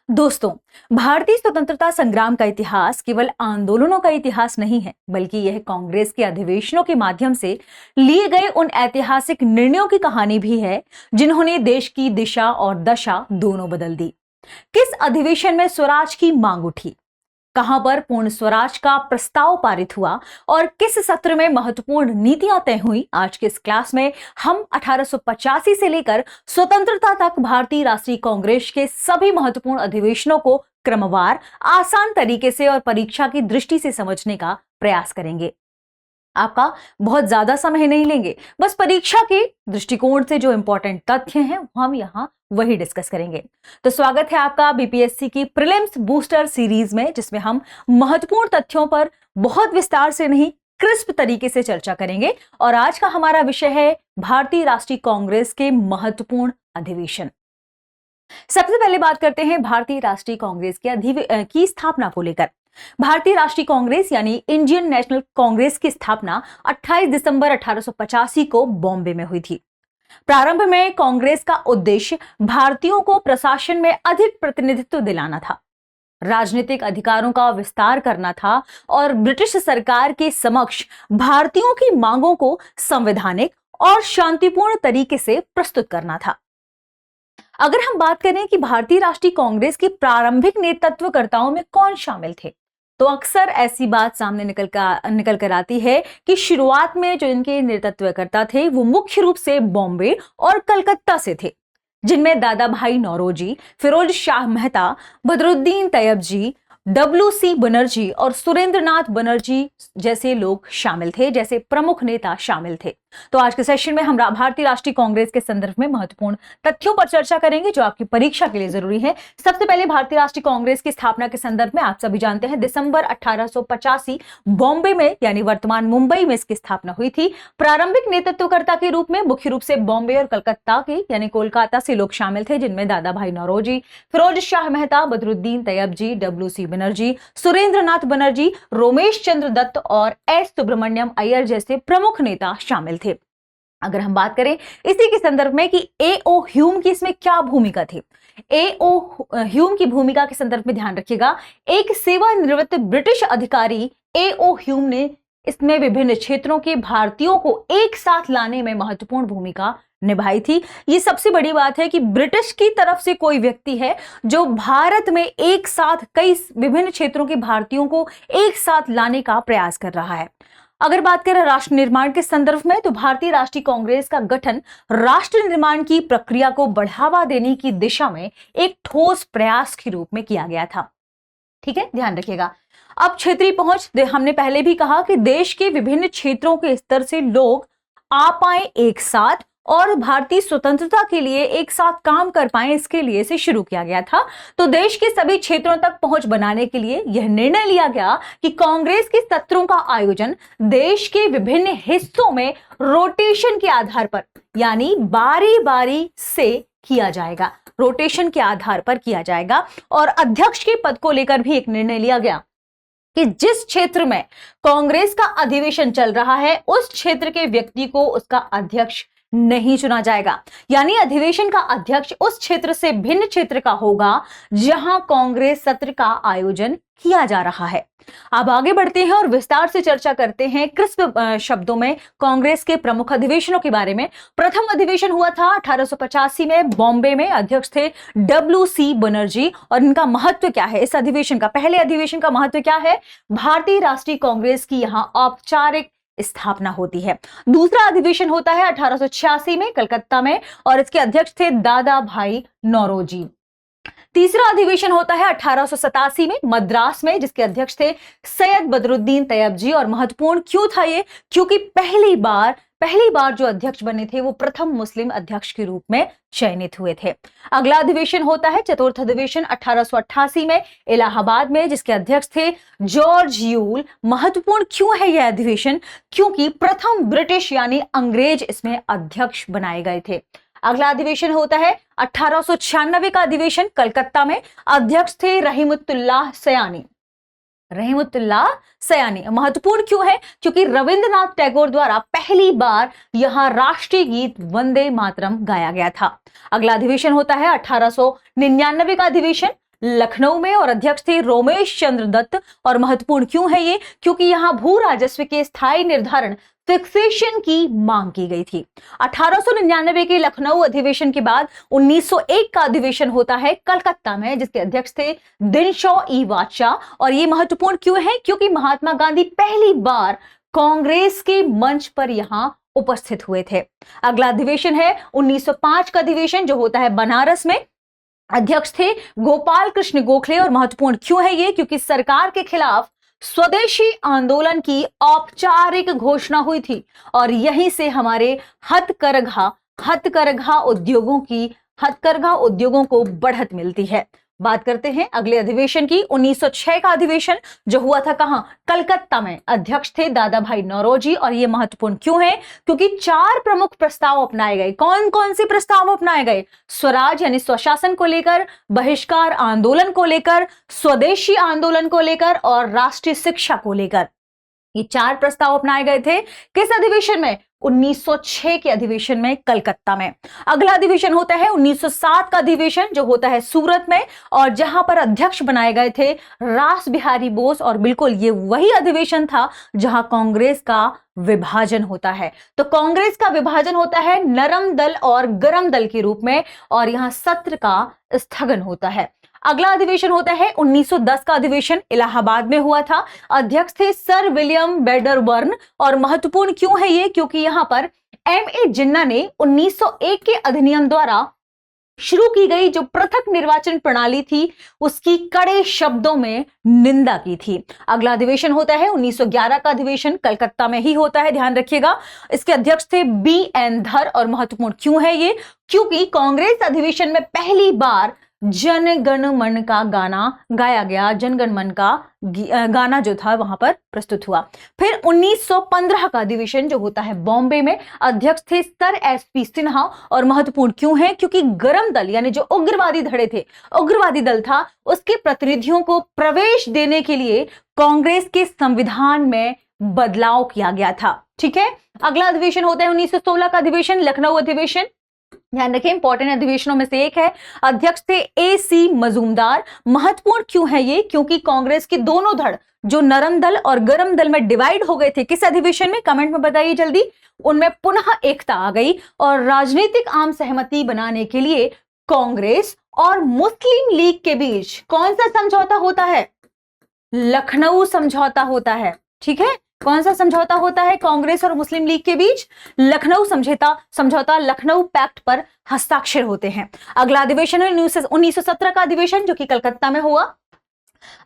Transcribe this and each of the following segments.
दोस्तों, भारतीय स्वतंत्रता संग्राम का इतिहास केवल आंदोलनों का इतिहास नहीं है, बल्कि यह कांग्रेस के अधिवेशनों के माध्यम से लिए गए उन ऐतिहासिक निर्णयों की कहानी भी है जिन्होंने देश की दिशा और दशा दोनों बदल दी। किस अधिवेशन में स्वराज की मांग उठी, कहां पर पूर्ण स्वराज का प्रस्ताव पारित हुआ और किस सत्र में महत्वपूर्ण नीतियां तय हुई, आज के इस क्लास में हम 1885 से लेकर स्वतंत्रता तक भारतीय राष्ट्रीय कांग्रेस के सभी महत्वपूर्ण अधिवेशनों को क्रमवार, आसान तरीके से और परीक्षा की दृष्टि से समझने का प्रयास करेंगे। आपका बहुत ज्यादा समय नहीं लेंगे, बस परीक्षा के दृष्टिकोण से जो इंपॉर्टेंट तथ्य हैं हम यहाँ वही डिस्कस करेंगे। तो स्वागत है आपका बीपीएससी की प्रीलिम्स बूस्टर सीरीज में, जिसमें हम महत्वपूर्ण तथ्यों पर बहुत विस्तार से नहीं, क्रिस्प तरीके से चर्चा करेंगे। और आज का हमारा विषय है भारतीय राष्ट्रीय कांग्रेस के महत्वपूर्ण अधिवेशन। सबसे पहले बात करते हैं भारतीय राष्ट्रीय कांग्रेस की स्थापना को लेकर। भारतीय राष्ट्रीय कांग्रेस यानी इंडियन नेशनल कांग्रेस की स्थापना 28 दिसंबर 1885 को बॉम्बे में हुई थी। प्रारंभ में कांग्रेस का उद्देश्य भारतीयों को प्रशासन में अधिक प्रतिनिधित्व दिलाना था, राजनीतिक अधिकारों का विस्तार करना था और ब्रिटिश सरकार के समक्ष भारतीयों की मांगों को संवैधानिक और शांतिपूर्ण तरीके से प्रस्तुत करना था। अगर हम बात करें कि भारतीय राष्ट्रीय कांग्रेस के प्रारंभिक नेतृत्वकर्ताओं में कौन शामिल थे, तो अक्सर ऐसी बात सामने निकल कर आती है कि शुरुआत में जो इनके नेतृत्वकर्ता थे वो मुख्य रूप से बॉम्बे और कलकत्ता से थे, जिनमें दादा भाई नौरोजी, फिरोज शाह मेहता, बदरुद्दीन तैयबजी, डब्ल्यू.सी. बनर्जी और सुरेंद्रनाथ बनर्जी जैसे लोग शामिल थे, जैसे प्रमुख नेता शामिल थे। तो आज के सेशन में हम भारतीय राष्ट्रीय कांग्रेस के संदर्भ में महत्वपूर्ण तथ्यों पर चर्चा करेंगे जो आपकी परीक्षा के लिए जरूरी है। सबसे पहले भारतीय राष्ट्रीय कांग्रेस की स्थापना के संदर्भ में आप सभी जानते हैं दिसंबर 1885 बॉम्बे में यानी वर्तमान मुंबई में इसकी स्थापना हुई थी। प्रारंभिक नेतृत्वकर्ता के रूप में मुख्य रूप से बॉम्बे और कलकत्ता के यानी कोलकाता से लोग शामिल थे, जिनमें दादा भाई नौरोजी, फिरोज शाह मेहता, बदरुद्दीन तैयबजी, डब्ल्यू.सी. बनर्जी, सुरेंद्रनाथ बनर्जी, रोमेश चंद्र दत्त और एस सुब्रमण्यम अय्यर जैसे प्रमुख नेता शामिल थे। अगर हम बात करें इसी के संदर्भ में कि ए.ओ. ह्यूम की इसमें क्या भूमिका थी, ए.ओ. ह्यूम की भूमिका के संदर्भ में ध्यान रखिएगा। एक सेवानिवृत्त ब्रिटिश अधिकारी ए.ओ. ह्यूम ने इसमें विभिन्न क्षेत्रों के भारतीयों को एक साथ लाने में महत्वपूर्ण भूमिका निभाई थी। ये सबसे बड़ी बात है कि ब्रिटिश की तरफ से कोई व्यक्ति है जो भारत में एक साथ कई विभिन्न क्षेत्रों के भारतीयों को एक साथ लाने का प्रयास कर रहा है। अगर बात करें राष्ट्र निर्माण के संदर्भ में, तो भारतीय राष्ट्रीय कांग्रेस का गठन राष्ट्र निर्माण की प्रक्रिया को बढ़ावा देने की दिशा में एक ठोस प्रयास के रूप में किया गया था। ठीक है, ध्यान रखिएगा। अब क्षेत्रीय पहुंच, हमने पहले भी कहा कि देश के विभिन्न क्षेत्रों के स्तर से लोग आ पाए एक साथ और भारतीय स्वतंत्रता के लिए एक साथ काम कर पाए, इसके लिए इसे शुरू किया गया था। तो देश के सभी क्षेत्रों तक पहुंच बनाने के लिए यह निर्णय लिया गया कि कांग्रेस के सत्रों का आयोजन देश के विभिन्न हिस्सों में रोटेशन के आधार पर यानी बारी बारी से किया जाएगा, रोटेशन के आधार पर किया जाएगा। और अध्यक्ष के पद को लेकर भी एक निर्णय लिया गया कि जिस क्षेत्र में कांग्रेस का अधिवेशन चल रहा है उस क्षेत्र के व्यक्ति को उसका अध्यक्ष नहीं चुना जाएगा, यानी अधिवेशन का अध्यक्ष उस क्षेत्र से भिन्न क्षेत्र का होगा जहां कांग्रेस सत्र का आयोजन किया जा रहा है। अब आगे बढ़ते हैं और विस्तार से चर्चा करते हैं क्रिस्प शब्दों में कांग्रेस के प्रमुख अधिवेशनों के बारे में। प्रथम अधिवेशन हुआ था 1885 में बॉम्बे में, अध्यक्ष थे डब्ल्यू.सी. बनर्जी। और इनका महत्व क्या है, इस अधिवेशन का, पहले अधिवेशन का महत्व क्या है? भारतीय राष्ट्रीय कांग्रेस की यहां औपचारिक स्थापना होती है। दूसरा अधिवेशन होता है 1886 में कलकत्ता में और इसके अध्यक्ष थे दादा भाई नौरोजी। तीसरा अधिवेशन होता है 1887 में मद्रास में, जिसके अध्यक्ष थे सैयद बदरुद्दीन तैयबजी। और महत्वपूर्ण क्यों था ये? क्योंकि पहली बार जो अध्यक्ष बने थे वो प्रथम मुस्लिम अध्यक्ष के रूप में चयनित हुए थे। अगला अधिवेशन होता है चतुर्थ अधिवेशन 1888 में इलाहाबाद में, जिसके अध्यक्ष थे जॉर्ज यूल। महत्वपूर्ण क्यों है यह अधिवेशन? क्योंकि प्रथम ब्रिटिश यानी अंग्रेज इसमें अध्यक्ष बनाए गए थे। अगला अधिवेशन होता है 1896 का अधिवेशन कलकत्ता में, अध्यक्ष थे रहीमतुल्लाह सयानी। महत्वपूर्ण क्यों है? क्योंकि रविंद्रनाथ टैगोर द्वारा पहली बार यहां राष्ट्रीय गीत वंदे मातरम गाया गया था। अगला अधिवेशन होता है 1899 का अधिवेशन लखनऊ में और अध्यक्ष थे रोमेश चंद्र दत्त। और महत्वपूर्ण क्यों है ये? क्योंकि यहां भू राजस्व के स्थायी निर्धारण फिक्सेशन की मांग की गई थी। 1899 के लखनऊ अधिवेशन के बाद 1901 का अधिवेशन होता है कलकत्ता में, जिसके अध्यक्ष थे दिनशॉ ई बादशाह। और ये महत्वपूर्ण क्यों है? क्योंकि महात्मा गांधी पहली बार कांग्रेस के मंच पर यहां उपस्थित हुए थे। अगला अधिवेशन है 1905 का अधिवेशन, जो होता है बनारस में। अध्यक्ष थे गोपाल कृष्ण गोखले। और महत्वपूर्ण क्यों है ये? क्योंकि सरकार के खिलाफ स्वदेशी आंदोलन की औपचारिक घोषणा हुई थी और यहीं से हमारे हथकरघा उद्योगों को बढ़त मिलती है। बात करते हैं अगले अधिवेशन की, 1906 का अधिवेशन, जो हुआ था कहां? कलकत्ता में। अध्यक्ष थे दादा भाई नौरोजी। और यह महत्वपूर्ण क्यों है? क्योंकि 4 प्रमुख प्रस्ताव अपनाए गए। कौन कौन से प्रस्ताव अपनाए गए? स्वराज यानी स्वशासन को लेकर, बहिष्कार आंदोलन को लेकर, स्वदेशी आंदोलन को लेकर और राष्ट्रीय शिक्षा को लेकर। ये 4 प्रस्ताव अपनाए गए थे किस अधिवेशन में? 1906 के अधिवेशन में कलकत्ता में। अगला अधिवेशन होता है 1907 का अधिवेशन, जो होता है सूरत में, और जहां पर अध्यक्ष बनाए गए थे रास बिहारी बोस। और बिल्कुल ये वही अधिवेशन था जहां कांग्रेस का विभाजन होता है। तो कांग्रेस का विभाजन होता है नरम दल और गरम दल के रूप में, और यहां सत्र का स्थगन होता है। अगला अधिवेशन होता है 1910 का अधिवेशन, इलाहाबाद में हुआ था। अध्यक्ष थे सर विलियम बेडरबर्न। और महत्वपूर्ण क्यों है ये? क्योंकि यहां पर एमए जिन्ना ने 1901 के अधिनियम द्वारा शुरू की गई जो पृथक निर्वाचन प्रणाली थी उसकी कड़े शब्दों में निंदा की थी। अगला अधिवेशन होता है 1911 का अधिवेशन, कलकत्ता में ही होता है, ध्यान रखिएगा। इसके अध्यक्ष थे BN धर। और महत्वपूर्ण क्यों है ये? क्योंकि कांग्रेस अधिवेशन में पहली बार जनगण मन का गाना गाया गया। जनगण मन का गाना जो था वहां पर प्रस्तुत हुआ। फिर 1915 का अधिवेशन, जो होता है बॉम्बे में। अध्यक्ष थे सर SP सिन्हा। और महत्वपूर्ण क्यों है? क्योंकि गरम दल यानी जो उग्रवादी धड़े थे, उग्रवादी दल था, उसके प्रतिनिधियों को प्रवेश देने के लिए कांग्रेस के संविधान में बदलाव किया गया था। ठीक है। अगला अधिवेशन होता है 1916 का अधिवेशन, लखनऊ अधिवेशन। ध्यान रखें, इंपॉर्टेंट अधिवेशनों में से एक है। अध्यक्ष थे AC मजूमदार। महत्वपूर्ण क्यों है ये? क्योंकि कांग्रेस के दोनों धड़ जो नरम दल और गरम दल में डिवाइड हो गए थे, किस अधिवेशन में? कमेंट में बताइए जल्दी। उनमें पुनः एकता आ गई और राजनीतिक आम सहमति बनाने के लिए कांग्रेस और मुस्लिम लीग के बीच कौन सा समझौता होता है? लखनऊ समझौता होता है। ठीक है, कौन सा समझौता होता है कांग्रेस और मुस्लिम लीग के बीच? लखनऊ समझौता, लखनऊ पैक्ट पर हस्ताक्षर होते हैं। अगला अधिवेशन है 1917 का अधिवेशन, जो कि कलकत्ता में हुआ।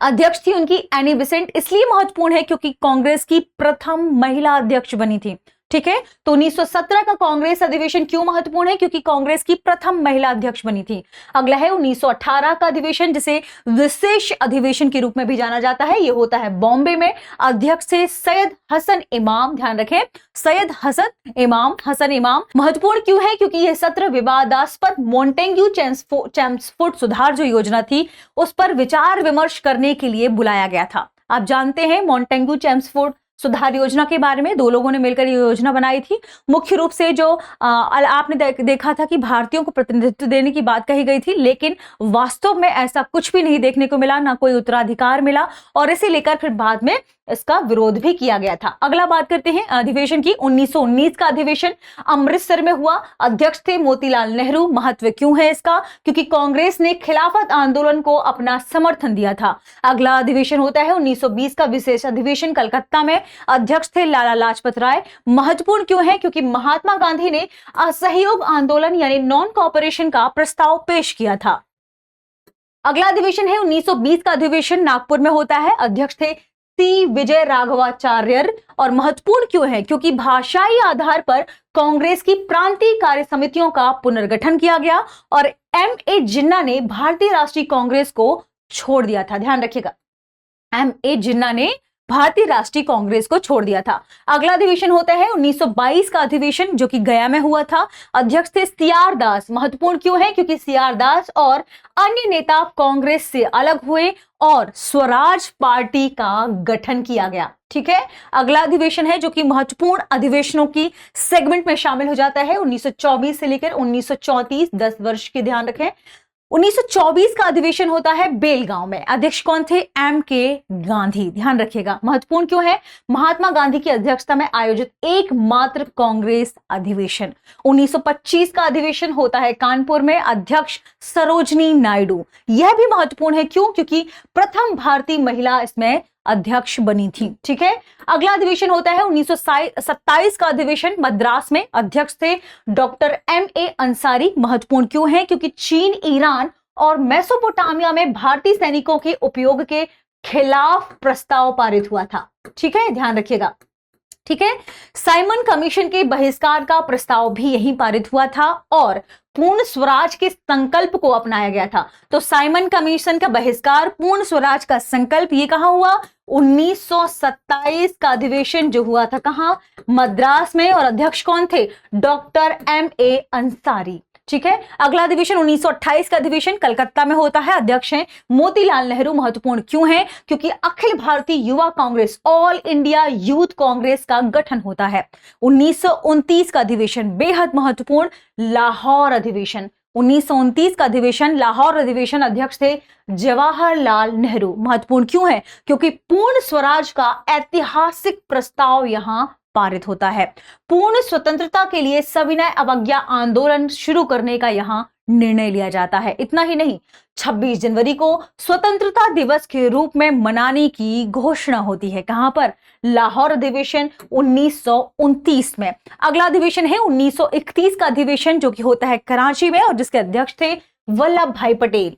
अध्यक्ष थी उनकी एनी बेसेंट। इसलिए महत्वपूर्ण है क्योंकि कांग्रेस की प्रथम महिला अध्यक्ष बनी थी। ठीक है, तो 1917 का कांग्रेस अधिवेशन क्यों महत्वपूर्ण है? क्योंकि कांग्रेस की प्रथम महिला अध्यक्ष बनी थी। अगला है 1918 का अधिवेशन, जिसे विशेष अधिवेशन के रूप में भी जाना जाता है। यह होता है बॉम्बे में। अध्यक्ष से सैयद हसन इमाम। ध्यान रखें, सैयद हसन इमाम। महत्वपूर्ण क्यों है? क्योंकि यह सत्र विवादास्पद मोंटेग्यू चेम्सफोर्ड सुधार जो योजना थी उस पर विचार विमर्श करने के लिए बुलाया गया था। आप जानते हैं मोंटेग्यू चेम्सफोर्ड सुधार योजना के बारे में 2 लोगों ने मिलकर ये योजना बनाई थी। मुख्य रूप से जो आपने देखा था कि भारतीयों को प्रतिनिधित्व देने की बात कही गई थी, लेकिन वास्तव में ऐसा कुछ भी नहीं देखने को मिला, ना कोई उत्तराधिकार मिला, और इसे लेकर फिर बाद में इसका विरोध भी किया गया था। अगला बात करते हैं अधिवेशन की। 1919 का अधिवेशन अमृतसर में हुआ। अध्यक्ष थे मोतीलाल नेहरू। महत्व क्यों है इसका? क्योंकि कांग्रेस ने खिलाफत आंदोलन को अपना समर्थन दिया था। अगला अधिवेशन होता है 1920 का विशेष अधिवेशन, कलकत्ता में। अध्यक्ष थे लाला लाजपत राय। महत्वपूर्ण क्यों है? क्योंकि महात्मा गांधी ने असहयोग आंदोलन यानी नॉन कोऑपरेशन का प्रस्ताव पेश किया था। अगला अधिवेशन है 1920 का अधिवेशन, नागपुर में होता है। अध्यक्ष थे सी विजय राघवाचार्य। और महत्वपूर्ण क्यों है? क्योंकि भाषाई आधार पर कांग्रेस की प्रांतीय कार्य समितियों का पुनर्गठन किया गया और MA जिन्ना ने भारतीय राष्ट्रीय कांग्रेस को छोड़ दिया था। ध्यान रखिएगा, MA जिन्ना ने भारतीय राष्ट्रीय कांग्रेस को छोड़ दिया था। अगला अधिवेशन होता है 1922 का अधिवेशन, जो कि गया में हुआ था। अध्यक्ष थे CR दास। महत्वपूर्ण क्यों है? क्योंकि CR दास और अन्य नेता कांग्रेस से अलग हुए और स्वराज पार्टी का गठन किया गया। ठीक है, अगला अधिवेशन है जो कि महत्वपूर्ण अधिवेशनों की सेगमेंट में शामिल हो जाता है, 1924 से लेकर 1934, 10 वर्ष के, ध्यान रखें, 1924 का अधिवेशन होता है बेलगांव में। अध्यक्ष कौन थे? M.K. गांधी। ध्यान रखिएगा, महत्वपूर्ण क्यों है? महात्मा गांधी की अध्यक्षता में आयोजित एकमात्र कांग्रेस अधिवेशन। 1925 का अधिवेशन होता है कानपुर में। अध्यक्ष सरोजनी नायडू। यह भी महत्वपूर्ण है, क्यों? क्योंकि प्रथम भारतीय महिला इसमें अध्यक्ष बनी थी। ठीक है, अगला अधिवेशन होता है 1927 का अधिवेशन मद्रास में। अध्यक्ष थे डॉक्टर M.A. अंसारी। महत्वपूर्ण क्यों है? क्योंकि चीन, ईरान और मेसोपोटामिया में भारतीय सैनिकों के उपयोग के खिलाफ प्रस्ताव पारित हुआ था। ठीक है, ध्यान रखिएगा। ठीक है, साइमन कमीशन के बहिष्कार का प्रस्ताव भी यहीं पारित हुआ था और पूर्ण स्वराज के संकल्प को अपनाया गया था। तो साइमन कमीशन का बहिष्कार, पूर्ण स्वराज का संकल्प, ये कहां हुआ? 1927 का अधिवेशन जो हुआ था, कहां? मद्रास में। और अध्यक्ष कौन थे? Doctor M.A. अंसारी। ठीक है, अगला अधिवेशन 1928 का अधिवेशन कलकत्ता में होता है। अध्यक्ष हैं मोतीलाल नेहरू। महत्वपूर्ण क्यों है? क्योंकि Akhil Bharatiya Yuva Congress, all India youth Congress का गठन होता है। 1929 का अधिवेशन बेहद महत्वपूर्ण, लाहौर अधिवेशन। 1929 का अधिवेशन, लाहौर अधिवेशन। अध्यक्ष थे जवाहरलाल नेहरू। महत्वपूर्ण क्यों है? क्योंकि पूर्ण स्वराज का ऐतिहासिक प्रस्ताव यहां पारित होता है। पूर्ण स्वतंत्रता के लिए सविनय अवज्ञा आंदोलन शुरू करने का यहां निर्णय लिया जाता है। इतना ही नहीं, 26 जनवरी को स्वतंत्रता दिवस के रूप में मनाने की घोषणा होती है। कहां पर? लाहौर अधिवेशन 1929 में। अगला अधिवेशन है 1931 का अधिवेशन, जो कि होता है कराची में और जिसके अध्यक्ष थे वल्लभ भाई पटेल।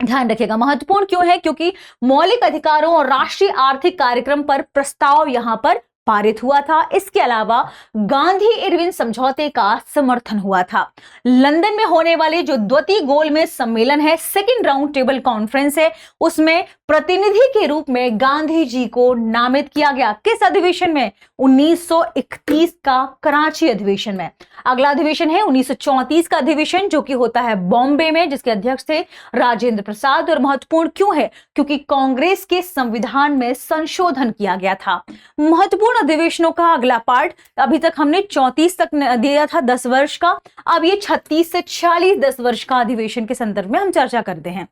ध्यान रखिएगा, महत्वपूर्ण क्यों है? क्योंकि मौलिक अधिकारों और राष्ट्रीय आर्थिक कार्यक्रम पर प्रस्ताव यहां पर पारित हुआ था। इसके अलावा गांधी इरविन समझौते का समर्थन हुआ था। लंदन में होने वाले जो द्वितीय गोलमेज सम्मेलन है, सेकंड राउंड टेबल कॉन्फ्रेंस है, उसमें प्रतिनिधि के रूप में गांधी जी को नामित किया गया। किस अधिवेशन में? 1931 का कराची अधिवेशन में। अगला अधिवेशन है 1934 का अधिवेशन, जो कि होता है बॉम्बे में, जिसके अध्यक्ष थे राजेंद्र प्रसाद। और महत्वपूर्ण क्यों है? क्योंकि कांग्रेस के संविधान में संशोधन किया गया था। महत्वपूर्ण अधिवेशनों का अगला पार्ट, अभी तक हमने 34 तक दिया था 10 वर्ष का, अब ये 36 से 46 10 वर्ष का अधिवेशन के संदर्भ में हम चर्चा करते हैं।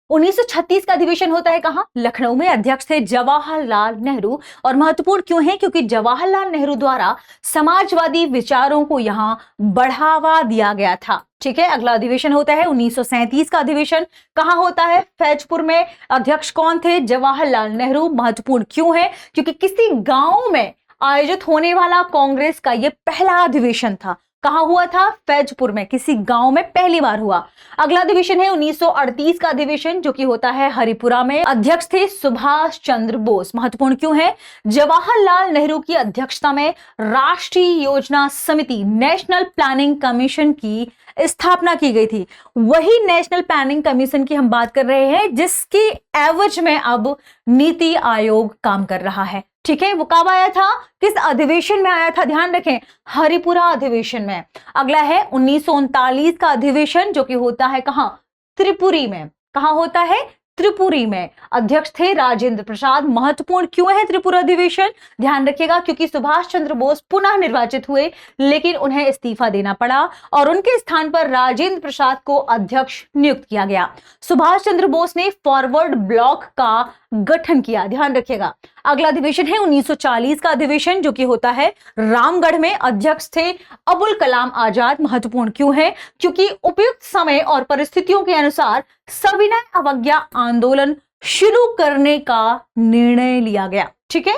1936 का अधिवेशन होता है कहां? लखनऊ में। अध्यक्ष थे जवाहरलाल नेहरू। और महत्वपूर्ण क्यों है? क्योंकि जवाहरलाल नेहरू द्वारा समाजवादी विचारों को यहां बढ़ावा दिया गया था। ठीक है, अगला अधिवेशन होता है 1937 का अधिवेशन, कहां होता है? फैजपुर में। अध्यक्ष कौन थे? जवाहरलाल नेहरू। महत्वपूर्ण क्यों है? क्योंकि किसी गांव में आयोजित होने वाला कांग्रेस का यह पहला अधिवेशन था। कहां हुआ था? फैजपुर में, किसी गांव में पहली बार हुआ। अगला अधिवेशन है 1938 का अधिवेशन, जो कि होता है हरिपुरा में। अध्यक्ष थे सुभाष चंद्र बोस। महत्वपूर्ण क्यों है? जवाहरलाल नेहरू की अध्यक्षता में राष्ट्रीय योजना समिति, नेशनल प्लानिंग कमीशन की स्थापना की गई थी। वही नेशनल प्लानिंग कमीशन की हम बात कर रहे हैं, जिसके एवज में अब नीति आयोग काम कर रहा है। ठीक है, वो कब आया था? किस अधिवेशन में आया था? ध्यान रखें, हरिपुरा अधिवेशन में। अगला है 1939 का अधिवेशन, जो कि होता है कहां? त्रिपुरी में। कहां होता है? त्रिपुरी में। अध्यक्ष थे राजेंद्र प्रसाद। महत्वपूर्ण क्यों है त्रिपुरा अधिवेशन? ध्यान रखिएगा, क्योंकि सुभाष चंद्र बोस पुनः निर्वाचित हुए, लेकिन उन्हें इस्तीफा देना पड़ा और उनके स्थान पर राजेंद्र प्रसाद को अध्यक्ष नियुक्त किया गया। सुभाष चंद्र बोस ने फॉरवर्ड ब्लॉक का गठन किया। ध्यान रखिएगा, अगला अधिवेशन है 1940 का अधिवेशन, जो कि होता है रामगढ़ में। अध्यक्ष थे अबुल कलाम आजाद। महत्वपूर्ण क्यों है? क्योंकि उपयुक्त समय और परिस्थितियों के अनुसार सविनय अवज्ञा आंदोलन शुरू करने का निर्णय लिया गया। ठीक है,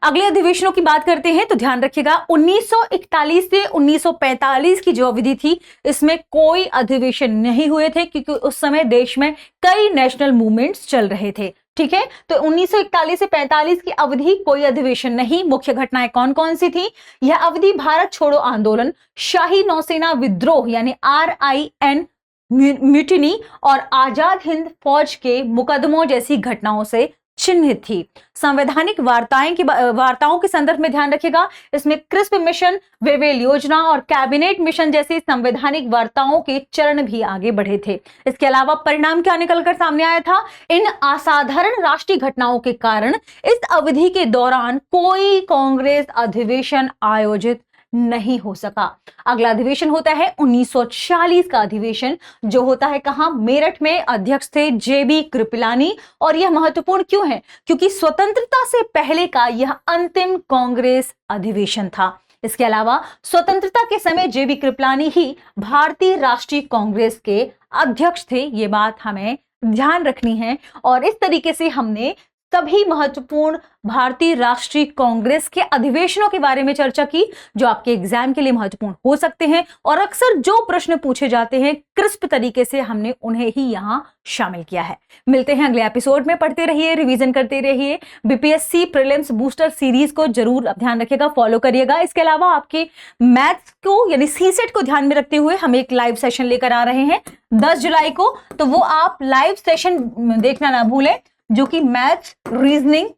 अगले अधिवेशनों की बात करते हैं तो ध्यान रखिएगा 1941 से 1945 की जो अवधि थी, इसमें कोई अधिवेशन नहीं हुए थे, क्योंकि उस समय देश में कई नेशनल मूवमेंट्स चल रहे थे। ठीक है, तो 1941 से 45 की अवधि कोई अधिवेशन नहीं। मुख्य घटनाएं कौन कौन सी थी? यह अवधि भारत छोड़ो आंदोलन, शाही नौसेना विद्रोह यानी RIN म्यूटिनी और आजाद हिंद फौज के मुकदमों जैसी घटनाओं से चिन्हित थी। संवैधानिक वार्ताओं के संदर्भ में ध्यान रखिएगा, इसमें क्रिस्प मिशन, वेवेल योजना और कैबिनेट मिशन जैसी संवैधानिक वार्ताओं के चरण भी आगे बढ़े थे। इसके अलावा परिणाम क्या निकलकर सामने आया था? इन असाधारण राष्ट्रीय घटनाओं के कारण इस अवधि के दौरान कोई कांग्रेस अधिवेशन आयोजित नहीं हो सका। अगला अधिवेशन होता है 1940 का अधिवेशन, जो होता है कहां? मेरठ में। अध्यक्ष थे जेबी कृपलानी। और यह महत्वपूर्ण क्यों है? क्योंकि स्वतंत्रता से पहले का यह अंतिम कांग्रेस अधिवेशन था। इसके अलावा स्वतंत्रता के समय जेबी कृपलानी ही भारतीय राष्ट्रीय कांग्रेस के अध्यक्ष थे। ये बात हमें ध्यान रखनी है। और इस तरीके से हमने सभी महत्वपूर्ण भारतीय राष्ट्रीय कांग्रेस के अधिवेशनों के बारे में चर्चा की, जो आपके एग्जाम के लिए महत्वपूर्ण हो सकते हैं। और अक्सर जो प्रश्न पूछे जाते हैं क्रिस्प तरीके से हमने उन्हें ही यहां शामिल किया है। मिलते हैं अगले एपिसोड में। पढ़ते रहिए, रिवीजन करते रहिए। बीपीएससी प्रीलिम्स बूस्टर सीरीज को जरूर ध्यान रखिएगा, फॉलो करिएगा। इसके अलावा आपके मैथ्स को यानी सीसेट को ध्यान में रखते हुए हम एक लाइव सेशन लेकर आ रहे हैं 10 जुलाई को, तो वो आप लाइव सेशन देखना ना भूलें, जो कि मैथ्स रीजनिंग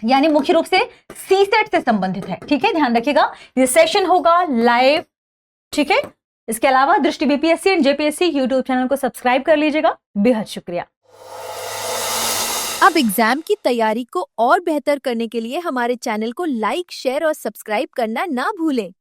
यानी मुख्य रूप से सीसेट से संबंधित है। ठीक है, ध्यान रखिएगा, ये सेशन होगा लाइव। ठीक है, इसके अलावा दृष्टि BPSC and JPSC YouTube channel को सब्सक्राइब कर लीजिएगा। बेहद शुक्रिया। अब एग्जाम की तैयारी को और बेहतर करने के लिए हमारे चैनल को लाइक, शेयर और सब्सक्राइब करना ना भूलें।